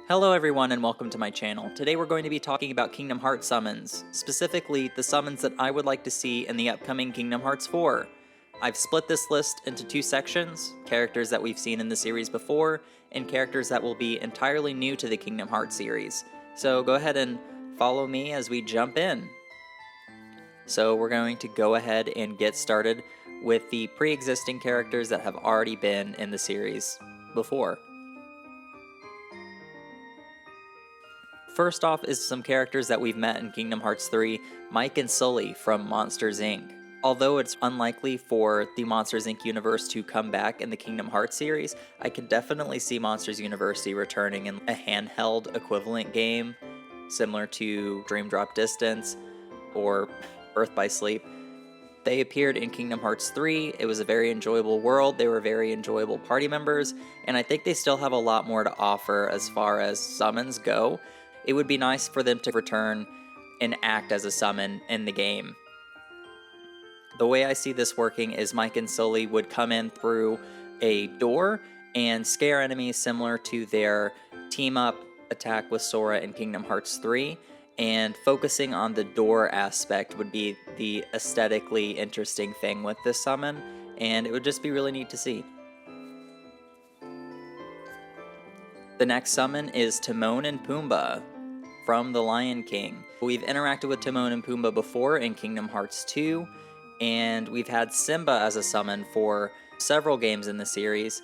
Hello everyone and welcome to my channel. Today we're going to be talking about Kingdom Hearts summons, specifically the summons that I would like to see in the upcoming Kingdom Hearts 4. I've split this list into two sections, characters that we've seen in the series before, and characters that will be entirely new to the Kingdom Hearts series. So go ahead and follow me as we jump in. So we're going to go ahead and get started with the pre-existing characters that have already been in the series before. First off is some characters that we've met in Kingdom Hearts 3, Mike and Sully from Monsters, Inc. Although it's unlikely for the Monsters, Inc. universe to come back in the Kingdom Hearts series, I can definitely see Monsters University returning in a handheld equivalent game, similar to Dream Drop Distance or Birth by Sleep. They appeared in Kingdom Hearts 3, it was a very enjoyable world, they were very enjoyable party members, and I think they still have a lot more to offer as far as summons go. It would be nice for them to return and act as a summon in the game. The way I see this working is Mike and Sully would come in through a door and scare enemies similar to their team-up attack with Sora in Kingdom Hearts 3, and focusing on the door aspect would be the aesthetically interesting thing with this summon, and it would just be really neat to see. The next summon is Timon and Pumbaa from The Lion King. We've interacted with Timon and Pumbaa before in Kingdom Hearts 2, and we've had Simba as a summon for several games in the series,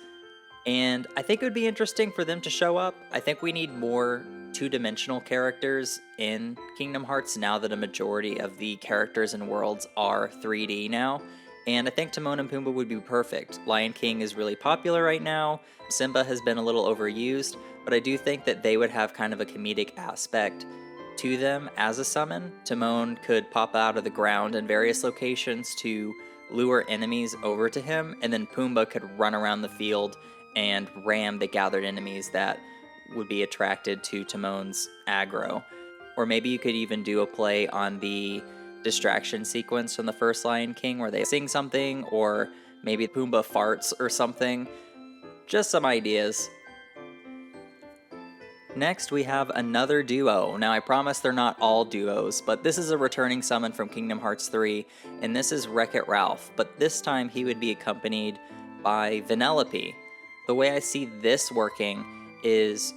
and I think it would be interesting for them to show up. I think we need more two-dimensional characters in Kingdom Hearts now that a majority of the characters and worlds are 3D now, and I think Timon and Pumbaa would be perfect. Lion King is really popular right now, Simba has been a little overused, but I do think that they would have kind of a comedic aspect to them as a summon. Timon could pop out of the ground in various locations to lure enemies over to him, and then Pumbaa could run around the field and ram the gathered enemies that would be attracted to Timon's aggro. Or maybe you could even do a play on the distraction sequence from the first Lion King where they sing something, or maybe Pumbaa farts or something. Just some ideas. Next, we have another duo. Now, I promise they're not all duos, but this is a returning summon from Kingdom Hearts 3, and this is Wreck-It Ralph, but this time he would be accompanied by Vanellope. The way I see this working is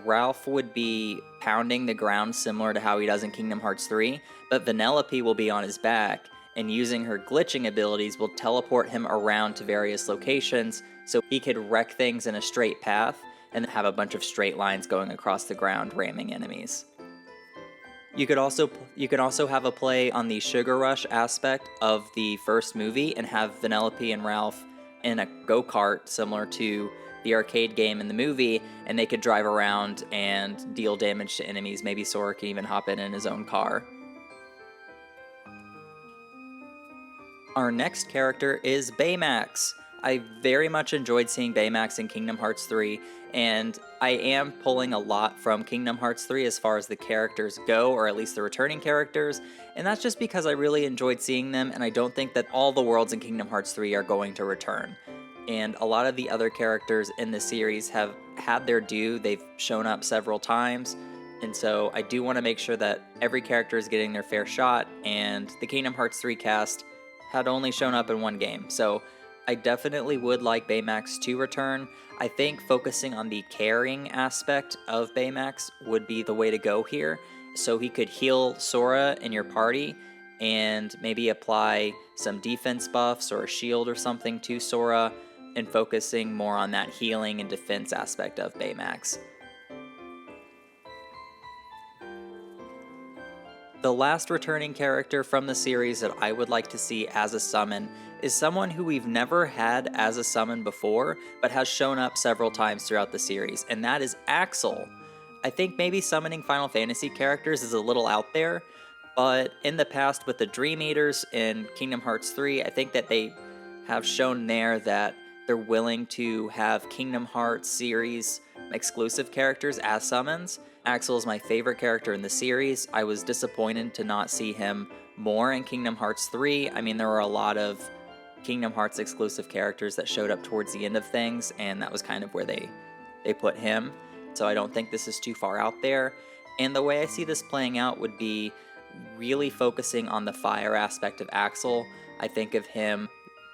Ralph would be pounding the ground similar to how he does in Kingdom Hearts 3, but Vanellope will be on his back, and using her glitching abilities will teleport him around to various locations so he could wreck things in a straight path and have a bunch of straight lines going across the ground ramming enemies. You could also have a play on the Sugar Rush aspect of the first movie and have Vanellope and Ralph in a go-kart similar to the arcade game in the movie, and they could drive around and deal damage to enemies. Maybe Sora can even hop in his own car. Our next character is Baymax. I very much enjoyed seeing Baymax in Kingdom Hearts 3, and I am pulling a lot from Kingdom Hearts 3 as far as the characters go, or at least the returning characters, and that's just because I really enjoyed seeing them, and I don't think that all the worlds in Kingdom Hearts 3 are going to return. And a lot of the other characters in the series have had their due. They've shown up several times, and so I do want to make sure that every character is getting their fair shot, and the Kingdom Hearts 3 cast had only shown up in one game, so I definitely would like Baymax to return. I think focusing on the carrying aspect of Baymax would be the way to go here, so he could heal Sora in your party and maybe apply some defense buffs or a shield or something to Sora, and focusing more on that healing and defense aspect of Baymax. The last returning character from the series that I would like to see as a summon is someone who we've never had as a summon before, but has shown up several times throughout the series, and that is Axel. I think maybe summoning Final Fantasy characters is a little out there, but in the past with the Dream Eaters in Kingdom Hearts 3, I think that they have shown there that they're willing to have Kingdom Hearts series exclusive characters as summons. Axel is my favorite character in the series. I was disappointed to not see him more in Kingdom Hearts 3. I mean, there were a lot of Kingdom Hearts exclusive characters that showed up towards the end of things, and that was kind of where they put him. so I don't think this is too far out there. And the way I see this playing out would be really focusing on the fire aspect of Axel. I think of him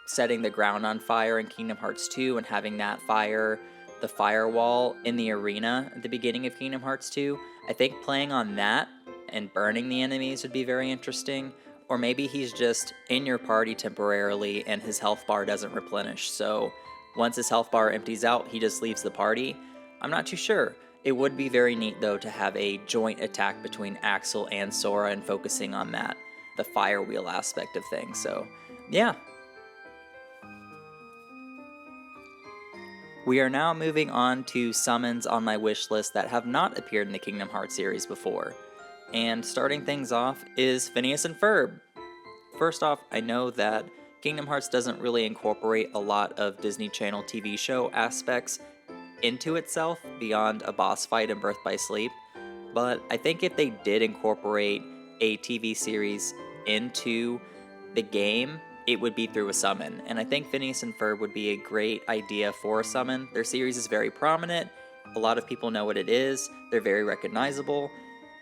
setting the ground on fire in Kingdom Hearts 2 and having that fire, the firewall in the arena at the beginning of Kingdom Hearts 2. I think playing on that and burning the enemies would be very interesting. Or maybe he's just in your party temporarily and his health bar doesn't replenish. So once his health bar empties out, he just leaves the party. I'm not too sure. It would be very neat though to have a joint attack between Axel and Sora and focusing on that, the fire wheel aspect of things. So yeah. We are now moving on to summons on my wish list that have not appeared in the Kingdom Hearts series before. And starting things off is Phineas and Ferb. First off, I know that Kingdom Hearts doesn't really incorporate a lot of Disney Channel TV show aspects into itself beyond a boss fight in Birth by Sleep, but I think if they did incorporate a TV series into the game, it would be through a summon, and I think Phineas and Ferb would be a great idea for a summon. Their series is very prominent, a lot of people know what it is, they're very recognizable,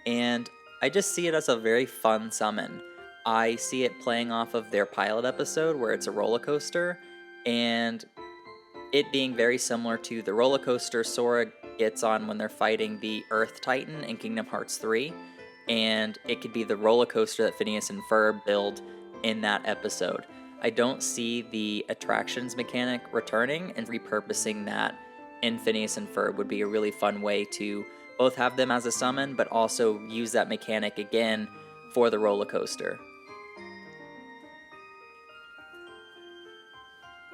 and I just see it as a very fun summon. I see it playing off of their pilot episode where it's a roller coaster, and it being very similar to the roller coaster Sora gets on when they're fighting the Earth Titan in Kingdom Hearts 3, and it could be the roller coaster that Phineas and Ferb build in that episode. I don't see the attractions mechanic returning, and repurposing that in Phineas and Ferb would be a really fun way to both have them as a summon, but also use that mechanic again for the roller coaster.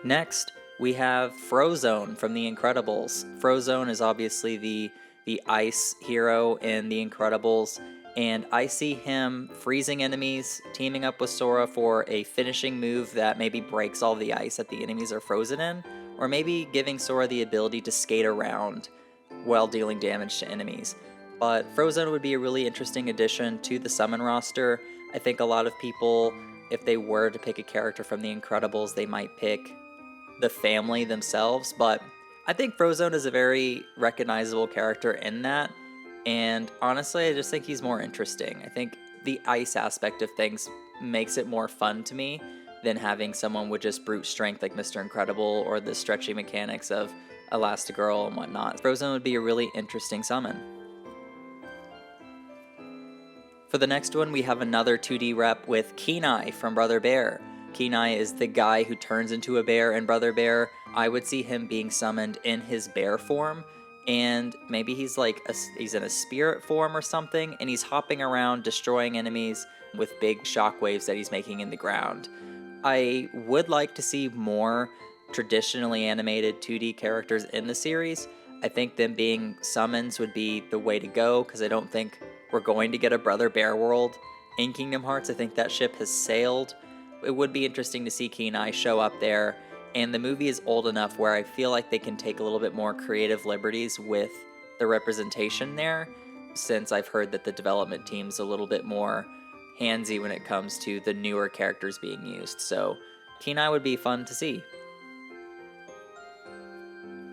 Next, we have Frozone from The Incredibles. Frozone is obviously the ice hero in The Incredibles, and I see him freezing enemies, teaming up with Sora for a finishing move that maybe breaks all the ice that the enemies are frozen in, or maybe giving Sora the ability to skate around while dealing damage to enemies. But Frozone would be a really interesting addition to the summon roster. I think a lot of people, if they were to pick a character from The Incredibles, they might pick the family themselves, but I think Frozone is a very recognizable character in that, and honestly, I just think he's more interesting. I think the ice aspect of things makes it more fun to me than having someone with just brute strength like Mr. Incredible or the stretchy mechanics of Elastigirl and whatnot. Frozone would be a really interesting summon. For the next one, we have another 2D rep with Kenai from Brother Bear. Kenai is the guy who turns into a bear in Brother Bear. I would see him being summoned in his bear form, and maybe he's in a spirit form or something, and he's hopping around destroying enemies with big shockwaves that he's making in the ground. I would like to see more traditionally animated 2D characters in the series. I think them being summons would be the way to go, because I don't think we're going to get a Brother Bear world in Kingdom Hearts. I think that ship has sailed. It would be interesting to see Kenai show up there, and the movie is old enough where I feel like they can take a little bit more creative liberties with the representation there, since I've heard that the development team's a little bit more handsy when it comes to the newer characters being used, so Kenai would be fun to see.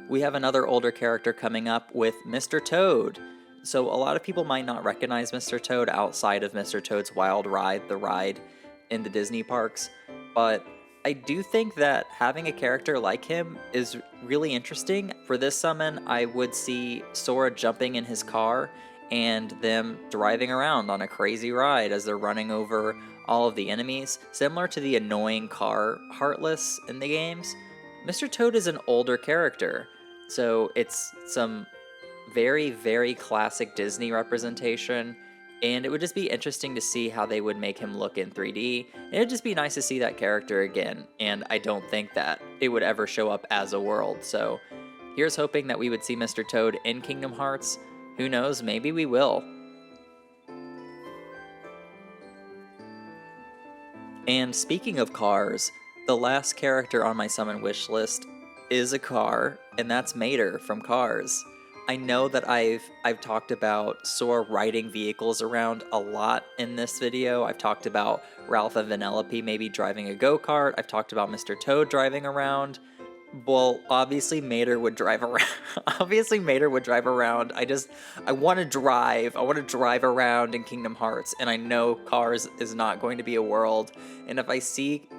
We have another older character coming up with Mr.Toad. So a lot of people might not recognize Mr. Toad outside of Mr. Toad's Wild Ride, the ride in the Disney parks, but I do think that having a character like him is really interesting. For this summon, I would see Sora jumping in his car and them driving around on a crazy ride as they're running over all of the enemies, similar to the annoying car Heartless in the games. Mr. Toad is an older character, so it's some very, very classic Disney representation, and it would just be interesting to see how they would make him look in 3D. It would just be nice to see that character again, and I don't think that it would ever show up as a world, so here's hoping that we would see Mr. Toad in Kingdom Hearts. Who knows, maybe we will. And speaking of cars, the last character on my summon wish list is a car, and that's Mater from Cars. I know that I've talked about Sora riding vehicles around a lot in this video. I've talked about Ralph and Vanellope maybe driving a go-kart. I've talked about Mr. Toad driving around. Well, obviously Mater would drive around. Obviously Mater would drive around. I want to drive. I want to drive around in Kingdom Hearts, and I know Cars is not going to be a world. And if I see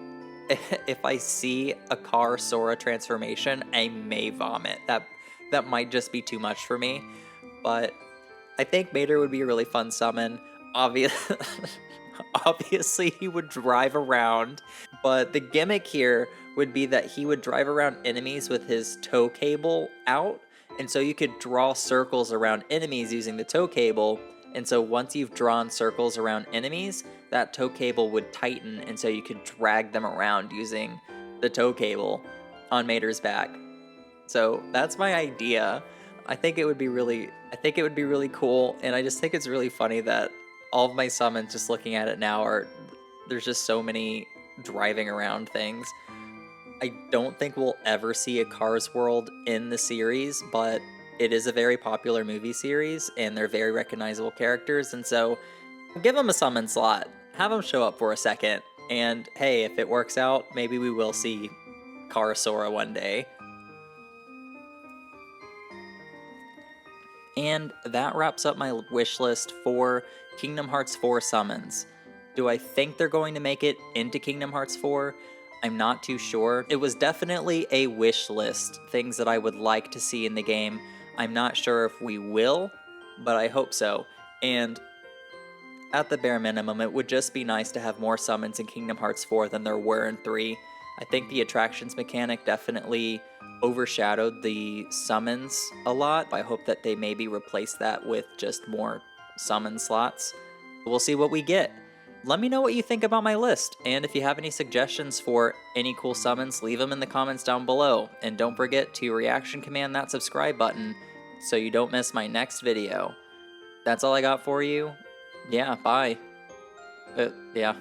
a Car Sora transformation, I may vomit. That might just be too much for me. But I think Mater would be a really fun summon. Obviously he would drive around, but the gimmick here would be that he would drive around enemies with his tow cable out, and so you could draw circles around enemies using the tow cable, and so once you've drawn circles around enemies, that tow cable would tighten, and so you could drag them around using the tow cable on Mater's back. So that's my idea. I think it would be really cool, and I just think it's really funny that all of my summons, just looking at it now, there's just so many driving around things. I don't think we'll ever see a Cars world in the series, but it is a very popular movie series, and they're very recognizable characters, and so give them a summon slot. Have them show up for a second, and hey, if it works out, maybe we will see Car Sora one day. And that wraps up my wish list for Kingdom Hearts 4 summons. Do I think they're going to make it into Kingdom Hearts 4? I'm not too sure. It was definitely a wish list, things that I would like to see in the game. I'm not sure if we will, but I hope so. And at the bare minimum, it would just be nice to have more summons in Kingdom Hearts 4 than there were in 3. I think the attractions mechanic definitely overshadowed the summons a lot. I hope that they maybe replace that with just more summon slots. We'll see what we get. Let me know what you think about my list, and if you have any suggestions for any cool summons, leave them in the comments down below. And don't forget to reaction command that subscribe button so you don't miss my next video. That's all I got for you. Yeah, bye. Yeah.